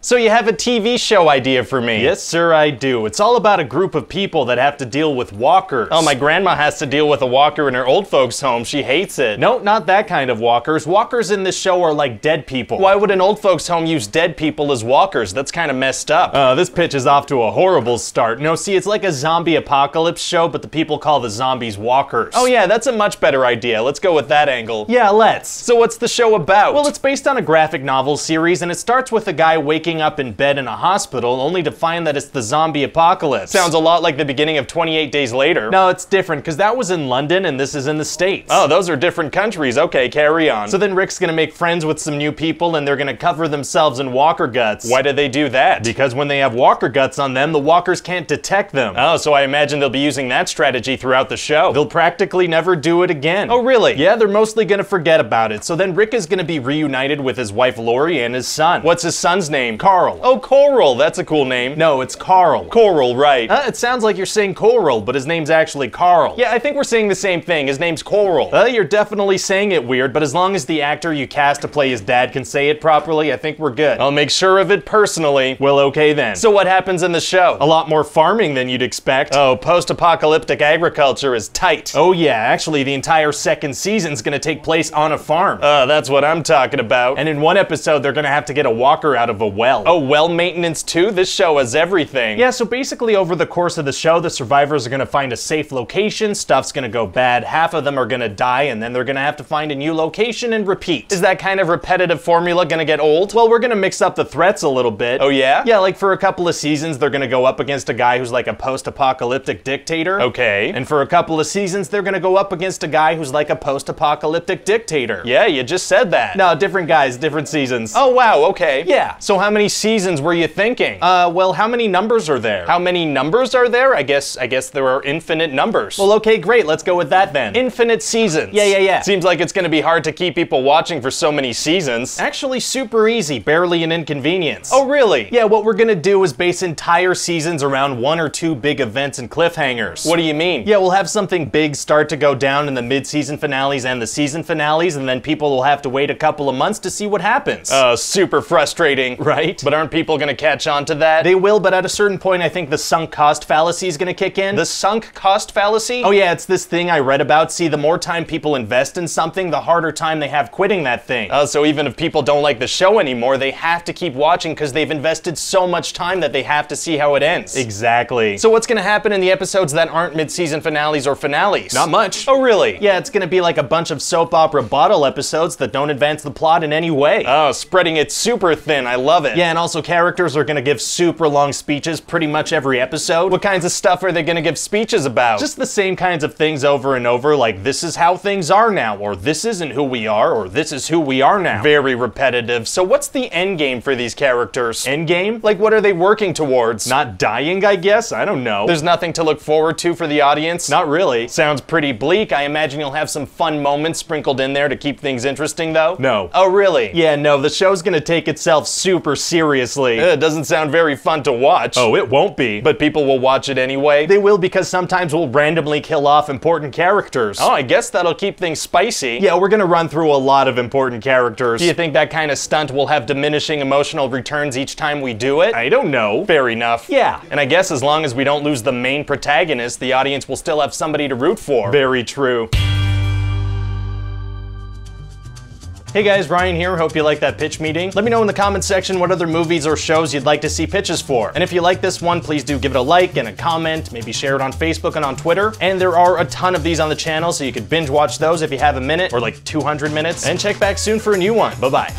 So you have a TV show idea for me? Yes, sir, I do. It's all about a group of people that have to deal with walkers. Oh, my grandma has to deal with a walker in her old folks' home. She hates it. No, not that kind of walkers. Walkers in this show are like dead people. Why would an old folks' home use dead people as walkers? That's kind of messed up. This pitch is off to a horrible start. No, see, it's like a zombie apocalypse show, but the people call the zombies walkers. Oh yeah, that's a much better idea. Let's go with that angle. Yeah, let's. So what's the show about? Well, it's based on a graphic novel series, and it starts with a guy waking up in bed in a hospital only to find that it's the zombie apocalypse. Sounds a lot like the beginning of 28 Days Later. No, it's different, because that was in London and this is in the States. Oh, those are different countries. Okay, carry on. So then Rick's gonna make friends with some new people and they're gonna cover themselves in walker guts. Why do they do that? Because when they have walker guts on them, the walkers can't detect them. Oh, so I imagine they'll be using that strategy throughout the show. They'll practically never do it again. Oh, really? Yeah, they're mostly gonna forget about it. So then Rick is gonna be reunited with his wife Lori and his son. What's his son's name? Carl. Oh, Coral, that's a cool name. No, it's Carl. Coral, right. It sounds like you're saying Coral, but his name's actually Carl. Yeah, I think we're saying the same thing. His name's Coral. You're definitely saying it weird, but as long as the actor you cast to play his dad can say it properly, I think we're good. I'll make sure of it personally. Well, okay then. So what happens in the show? A lot more farming than you'd expect. Oh, post-apocalyptic agriculture is tight. Oh yeah, actually the entire second season's gonna take place on a farm. That's what I'm talking about. And in one episode, they're gonna have to get a walker out of a well. Oh, well maintenance too? This show has everything. Yeah, so basically over the course of the show, the survivors are gonna find a safe location, stuff's gonna go bad, half of them are gonna die, and then they're gonna have to find a new location and repeat. Is that kind of repetitive formula gonna get old? Well, we're gonna mix up the threats a little bit. Oh yeah? Yeah, like for a couple of seasons, they're gonna go up against a guy who's like a post-apocalyptic dictator. Okay. And for a couple of seasons, they're gonna go up against a guy who's like a post-apocalyptic dictator. Yeah, you just said that. No, different guys, different seasons. Oh wow, okay. Yeah. So how many seasons were you thinking? Well, how many numbers are there? How many numbers are there? I guess there are infinite numbers. Well, okay, great. Let's go with that then. Infinite seasons. Yeah. Seems like it's gonna be hard to keep people watching for so many seasons. Actually, super easy. Barely an inconvenience. Oh, really? Yeah, what we're gonna do is base entire seasons around one or two big events and cliffhangers. What do you mean? Yeah, we'll have something big start to go down in the mid-season finales and the season finales, and then people will have to wait a couple of months to see what happens. Super frustrating, right? But aren't people gonna catch on to that? They will, but at a certain point, I think the sunk cost fallacy is gonna kick in. The sunk cost fallacy? Oh yeah, it's this thing I read about. See, the more time people invest in something, the harder time they have quitting that thing. So even if people don't like the show anymore, they have to keep watching because they've invested so much time that they have to see how it ends. Exactly. So what's gonna happen in the episodes that aren't mid-season finales or finales? Not much. Oh really? Yeah, it's gonna be like a bunch of soap opera bottle episodes that don't advance the plot in any way. Oh, spreading it super thin. I love it. Yeah, and also characters are gonna give super long speeches pretty much every episode. What kinds of stuff are they gonna give speeches about? Just the same kinds of things over and over, like this is how things are now, or this isn't who we are, or this is who we are now. Very repetitive. So what's the end game for these characters? End game? Like what are they working towards? Not dying, I guess? I don't know. There's nothing to look forward to for the audience? Not really. Sounds pretty bleak. I imagine you'll have some fun moments sprinkled in there to keep things interesting though? No. Oh really? Yeah, no, the show's gonna take itself super seriously. It doesn't sound very fun to watch. Oh, it won't be. But people will watch it anyway? They will, because sometimes we'll randomly kill off important characters. Oh, I guess that'll keep things spicy. Yeah, we're gonna run through a lot of important characters. Do you think that kind of stunt will have diminishing emotional returns each time we do it? I don't know. Fair enough. Yeah. And I guess as long as we don't lose the main protagonist, the audience will still have somebody to root for. Very true. Hey guys, Ryan here. Hope you liked that pitch meeting. Let me know in the comments section what other movies or shows you'd like to see pitches for. And if you like this one, please do give it a like and a comment, maybe share it on Facebook and on Twitter. And there are a ton of these on the channel, so you could binge watch those if you have a minute or like 200 minutes. And check back soon for a new one. Bye-bye.